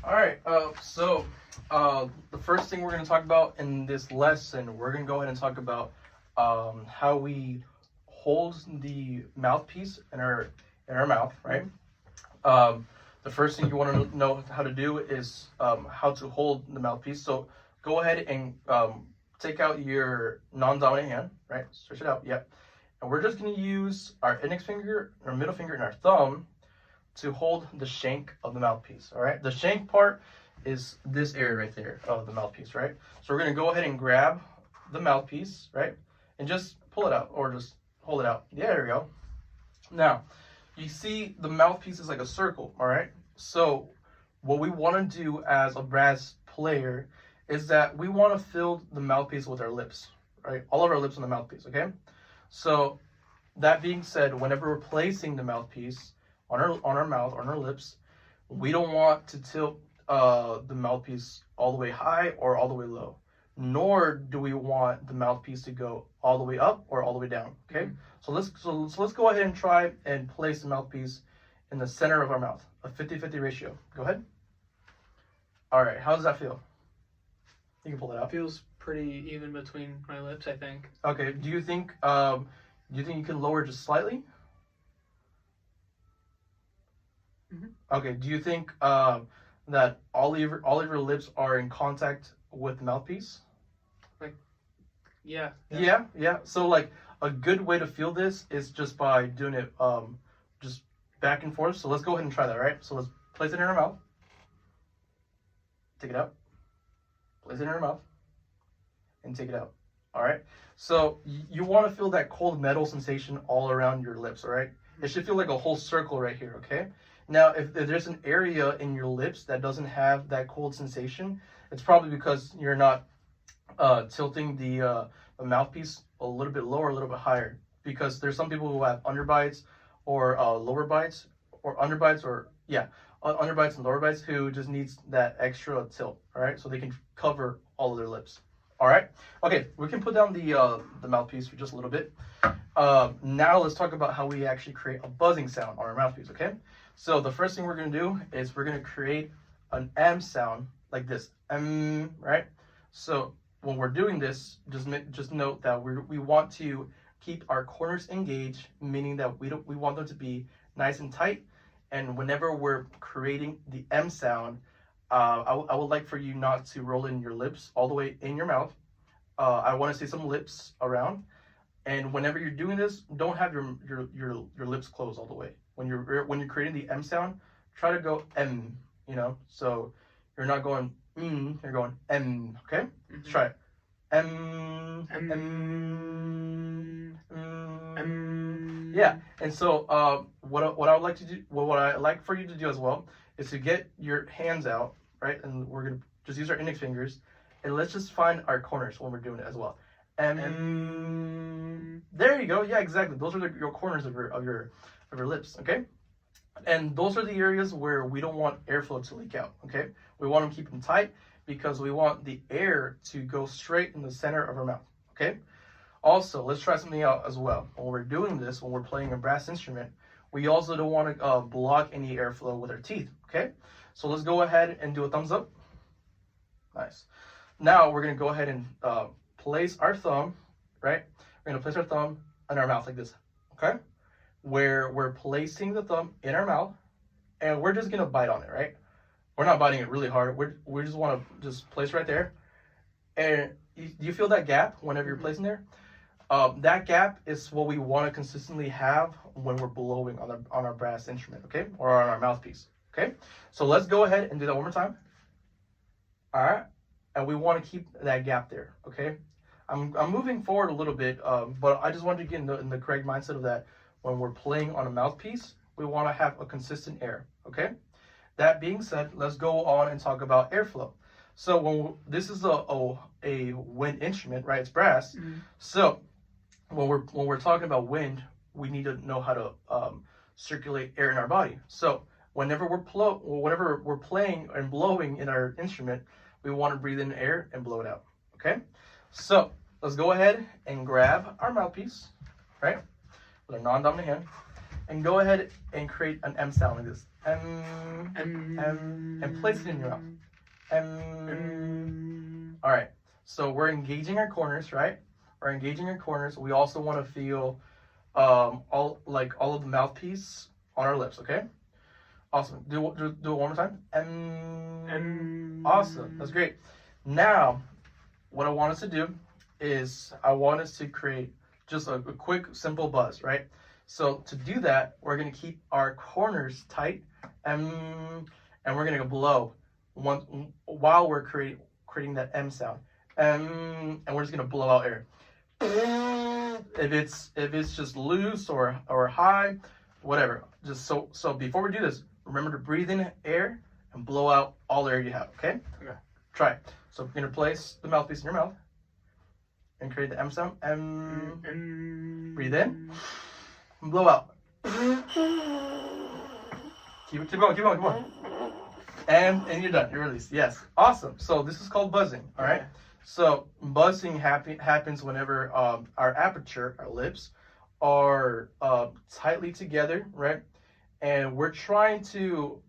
All right. The first thing we're going to talk about in this lesson, we're going to go ahead and talk about how we hold the mouthpiece in our mouth, right? The first thing you want to know how to do is how to hold the mouthpiece. So go ahead and take out your non-dominant hand, right? Stretch it out. Yep. And we're just going to use our index finger, our middle finger, and our thumb to hold the shank of the mouthpiece. All right. The shank part is this area right there of the mouthpiece, right? So we're going to go ahead and grab the mouthpiece, right? And just pull it out or just hold it out. Yeah, there we go. Now, you see the mouthpiece is like a circle, all right? So what we want to do as a brass player is that we want to fill the mouthpiece with our lips, right? All of our lips on the mouthpiece, okay? So that being said, whenever we're placing the mouthpiece on our mouth, on our lips, we don't want to tilt the mouthpiece all the way high or all the way low, nor do we want the mouthpiece to go all the way up or all the way down. Okay, so let's go ahead and try and place the mouthpiece in the center of our mouth, a 50-50 ratio. Go ahead. All right, how does that feel? You can pull it out. Feels pretty even between my lips, I think. Okay, do you think you can lower just slightly? Okay, do you think that all of your lips are in contact with the mouthpiece? Yeah. Yeah. So like a good way to feel this is just by doing it just back and forth. So let's go ahead and try that, right? So let's place it in our mouth. Take it out. Place it in our mouth. And take it out. All right? So you want to feel that cold metal sensation all around your lips, all right? It should feel like a whole circle right here, okay? Now, if there's an area in your lips that doesn't have that cold sensation, it's probably because you're not tilting the mouthpiece a little bit lower, a little bit higher. Because there's some people who have underbites or lower bites, or underbites, or underbites and lower bites who just needs that extra tilt. All right, so they can cover all of their lips. All right. Okay, we can put down the mouthpiece for just a little bit. Now let's talk about how we actually create a buzzing sound on our mouthpiece. Okay. So the first thing we're going to do is we're going to create an M sound like this. Right? So when we're doing this, just note that we want to keep our corners engaged, meaning that we want them to be nice and tight. And whenever we're creating the M sound, I would like for you not to roll in your lips all the way in your mouth. I want to see some lips around. And whenever you're doing this, don't have your lips closed all the way. When you're creating the M sound, try to go M, so you're not going you're going M, okay? Let's try it. M, M, M. Yeah, and so what I would like to do, what I like for you to do as well is to get your hands out, right? And we're gonna just use our index fingers, and let's just find our corners when we're doing it as well. M. There you go. Yeah, exactly. Those are your corners of your lips, okay? And those are the areas where we don't want airflow to leak out, okay? We want to keep them tight because we want the air to go straight in the center of our mouth, okay? Also, let's try something out as well. When we're doing this, when we're playing a brass instrument, we also don't want to block any airflow with our teeth, okay? So let's go ahead and do a thumbs up. Nice. Now we're going to go ahead and place our thumb, right? We're going to place our thumb in our mouth like this, okay? Where we're placing the thumb in our mouth, and we're just going to bite on it, right? We're not biting it really hard. We just want to just place right there. And you feel that gap whenever you're placing there? That gap is what we want to consistently have when we're blowing on our brass instrument, okay? Or on our mouthpiece, okay? So let's go ahead and do that one more time. All right? And we want to keep that gap there, okay? I'm moving forward a little bit, but I just wanted to get in the correct mindset of that. When we're playing on a mouthpiece, we want to have a consistent air, okay? That being said, let's go on and talk about airflow. So this is a wind instrument, right? It's brass. So when we're talking about wind, we need to know how to circulate air in our body. So whenever we're playing and blowing in our instrument, we want to breathe in air and blow it out, okay? So let's go ahead and grab our mouthpiece, right? With our non-dominant hand. and go ahead and create an M sound like this. M, and place it in your mouth. M. All right. So we're engaging our corners, right? We're engaging our corners. We also want to feel all of the mouthpiece on our lips. Okay. Awesome. Do it one more time. M. Awesome. That's great. Now, what I want us to do is I want us to create just a quick, simple buzz, right? So to do that, we're gonna keep our corners tight, and we're gonna blow while we're creating that M sound, and we're just gonna blow out air. If it's just loose or high, whatever. Just so before we do this, remember to breathe in air and blow out all the air you have. Okay? Okay. Try it. So we're gonna place the mouthpiece in your mouth and create the M sound. M. Breathe in. And blow out. Keep going. And you're done. You're released. Yes. Awesome. So this is called buzzing. All right. So buzzing happens whenever our aperture, our lips, are tightly together, right? And we're trying to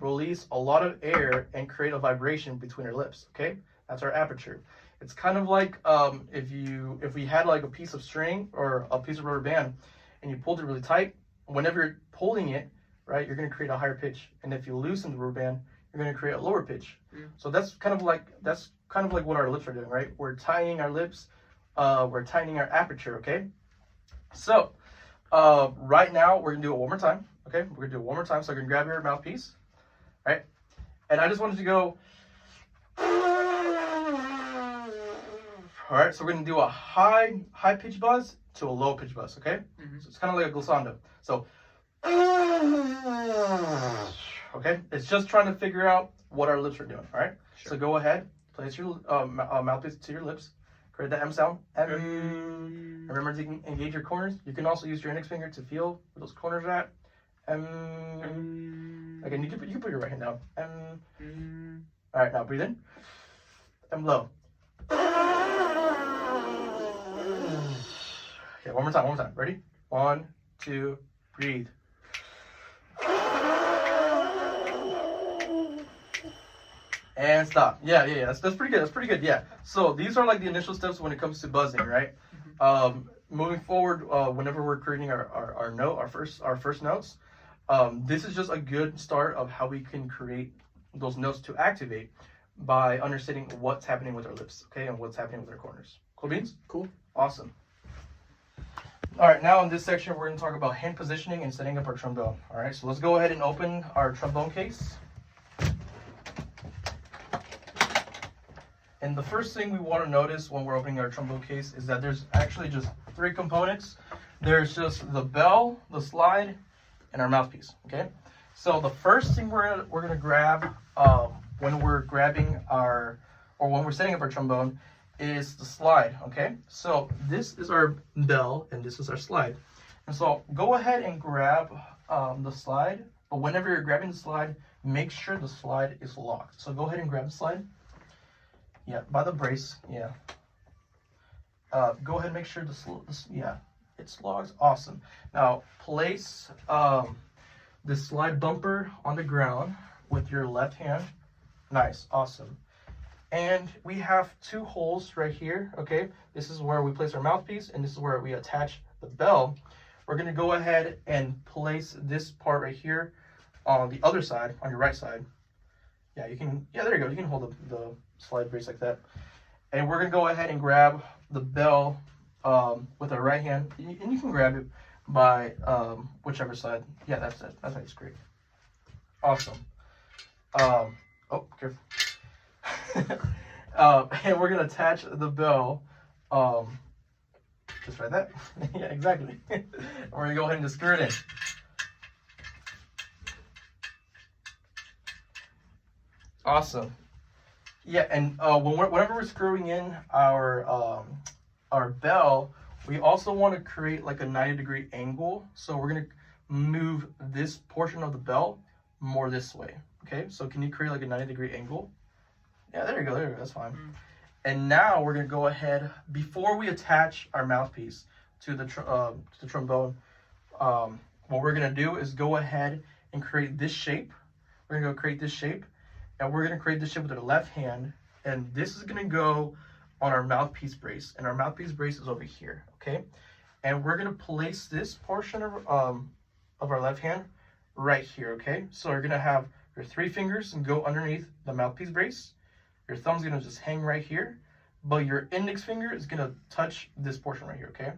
release a lot of air and create a vibration between our lips. Okay, that's our aperture. It's kind of like if we had like a piece of string or a piece of rubber band, and you pulled it really tight. Whenever you're pulling it, right, you're going to create a higher pitch. And if you loosen the rubber band, you're going to create a lower pitch. So that's kind of like what our lips are doing, right? We're tightening our lips. We're tightening our aperture. Okay. So right now we're gonna do it one more time. Okay, we're gonna do it one more time. So you're gonna grab your mouthpiece, right? And I just wanted to go. All right, so we're gonna do a high pitch buzz to a low pitch buzz. Okay, so it's kind of like a glissando. So okay, it's just trying to figure out what our lips are doing. All right, sure. So go ahead, place your mouthpiece to your lips. Create the M sound. M. Remember to engage your corners. You can also use your index finger to feel where those corners are at. M. Again, you can put your right hand down. M. All right, now breathe in. And blow. Okay, one more time. Ready? 1, 2, breathe. And stop. Yeah. That's pretty good. Yeah. So these are like the initial steps when it comes to buzzing, right? Moving forward, whenever we're creating our first notes, this is just a good start of how we can create those notes to activate by understanding what's happening with our lips, okay, and what's happening with our corners. Cool beans? Cool. Awesome. All right, now in this section, we're going to talk about hand positioning and setting up our trombone. All right, so let's go ahead and open our trombone case. And the first thing we want to notice when we're opening our trombone case is that there's actually just 3 components. There's just the bell, the slide, and our mouthpiece, okay? So the first thing we're gonna grab when we're when we're setting up our trombone is the slide, okay? So this is our bell and this is our slide. And so go ahead and grab the slide, but whenever you're grabbing the slide, make sure the slide is locked. So go ahead and grab the slide. Yeah, by the brace, yeah. Go ahead and make sure it's locked. Awesome. Now place the slide bumper on the ground with your left hand. Nice, awesome. And we have 2 holes right here, okay? This is where we place our mouthpiece, and this is where we attach the bell. We're gonna go ahead and place this part right here on the other side, on your right side. Yeah, there you go. You can hold the slide brace like that. And we're gonna go ahead and grab the bell with our right hand, and you can grab it by whichever side. Yeah, that's it. That's great. Awesome. Oh, careful. And we're gonna attach the bell just like that. Yeah, exactly. And we're gonna go ahead and just screw it in. Awesome. Yeah, and whenever we're screwing in our bell, we also want to create like a 90-degree angle. So we're gonna move this portion of the bell more this way. Okay, so can you create like a 90-degree angle? Yeah, there you go. That's fine. And now we're gonna go ahead, before we attach our mouthpiece to the trombone, what we're gonna do is go ahead and create this shape. We're gonna go create this shape, and we're gonna create this shape with our left hand, and this is gonna go on our mouthpiece brace, and our mouthpiece brace is over here, okay? And we're gonna place this portion of our left hand right here, okay? So you're gonna have your 3 fingers and go underneath the mouthpiece brace. Your thumb's gonna just hang right here, but your index finger is gonna touch this portion right here, okay?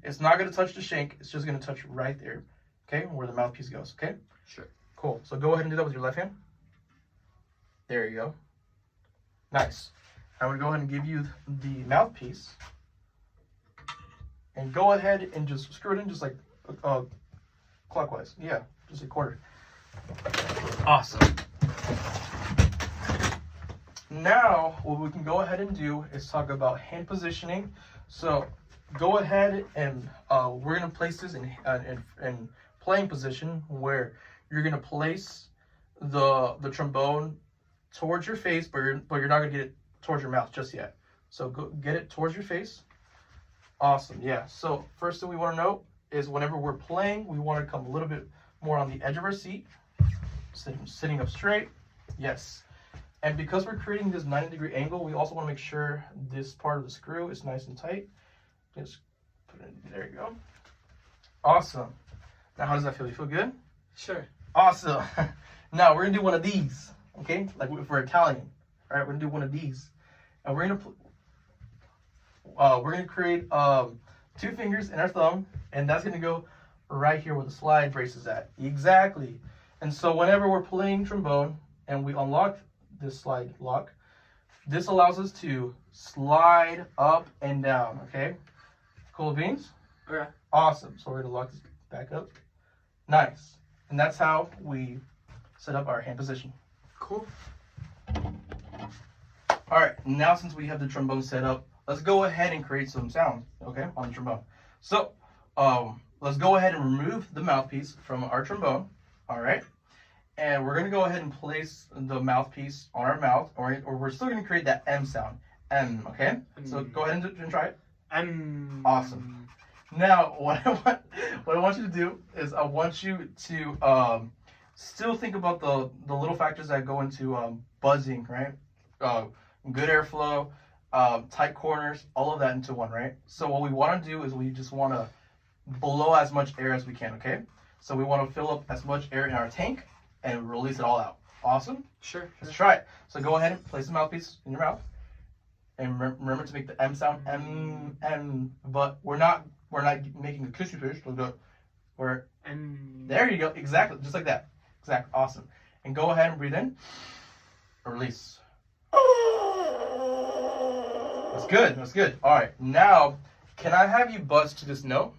It's not gonna touch the shank, it's just gonna touch right there, okay? Where the mouthpiece goes, okay? Sure. Cool. So go ahead and do that with your left hand. There you go. Nice. I'm gonna go ahead and give you the mouthpiece. And go ahead and just screw it in just like clockwise. Yeah, just a quarter. Awesome. Now, what we can go ahead and do is talk about hand positioning. So go ahead and we're gonna place this in playing position where you're gonna place the trombone towards your face, but you're not gonna get it towards your mouth just yet. So go get it towards your face. Awesome, yeah. So first thing we want to know is whenever we're playing, we want to come a little bit more on the edge of our seat, sitting up straight. Yes. And because we're creating this 90-degree angle, we also want to make sure this part of the screw is nice and tight. Just put it in, there you go. Awesome. Now, how does that feel? You feel good? Sure. Awesome. Now, we're going to do one of these, okay? Like if we're Italian, all right? We're going to do one of these. And we're going to create 2 fingers and our thumb, and that's going to go right here where the slide brace is at. Exactly. And so whenever we're playing trombone and we unlock this slide lock, this allows us to slide up and down, okay? Cool beans? Okay. Awesome. So we're going to lock this back up. Nice. And that's how we set up our hand position. Cool. All right, now since we have the trombone set up, let's go ahead and create some sound, okay, on the trombone. So, let's go ahead and remove the mouthpiece from our trombone, all right? And we're gonna go ahead and place the mouthpiece on our mouth, or we're still gonna create that M sound, M, okay? So go ahead and try it. M. Awesome. Now, what I want you to do is I want you to still think about the little factors that go into buzzing, right? Good airflow, tight corners, all of that into one, right? So what we want to do is we just want to blow as much air as we can, okay? So we want to fill up as much air in our tank and release it all out. Awesome? Sure. Let's try it. So go ahead and place the mouthpiece in your mouth. And remember to make the M sound, M, M, but we're not making the kissy fish. We're M. there you go. Exactly. Just like that. Exactly. Awesome. And go ahead and breathe in. Release. That's good. That's good. All right. Now, can I have you buzz to this note?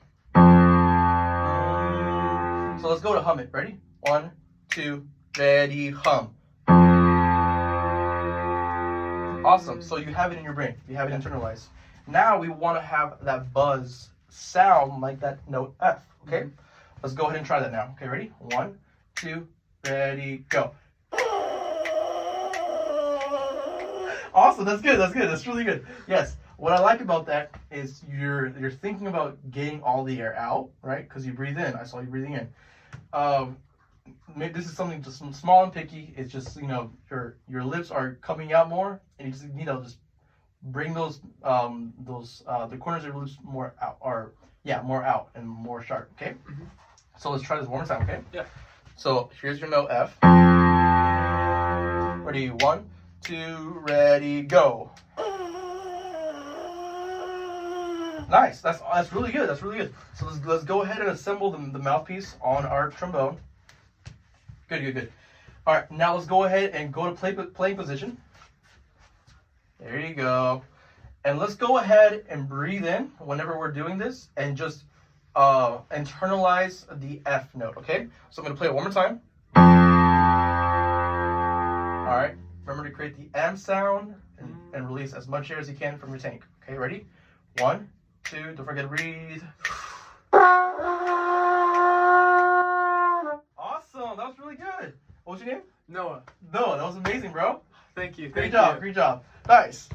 So let's go to hum it. Ready? 1, 2, ready, hum. Awesome. So you have it in your brain. You have it internalized. Now we want to have that buzz sound like that note F. Okay? Mm-hmm. Let's go ahead and try that now. Okay, ready? 1, 2, ready, go. Awesome. That's good. That's good. That's really good. Yes. What I like about that is you're thinking about getting all the air out, right? Because you breathe in. I saw you breathing in. Maybe this is something just small and picky. It's just, you know, your lips are coming out more, and you just, you know, just bring those the corners of your lips more out, or yeah, more out and more sharp. Okay. Mm-hmm. So let's try this one more time. Okay. Yeah. So here's your note F. Ready? 1, 2, ready, go. Nice. That's really good. That's really good. So let's go ahead and assemble the mouthpiece on our trombone. Good, good, good. All right. Now let's go ahead and go to playing position. There you go. And let's go ahead and breathe in whenever we're doing this, and just internalize the F note. Okay. So I'm gonna play it one more time. All right. Remember to create the M sound and release as much air as you can from your tank. Okay. Ready? 1, 2, don't forget to breathe. Awesome, that was really good. What was your name? Noah. Noah, that was amazing, bro. Thank you. Great job, great job. Nice.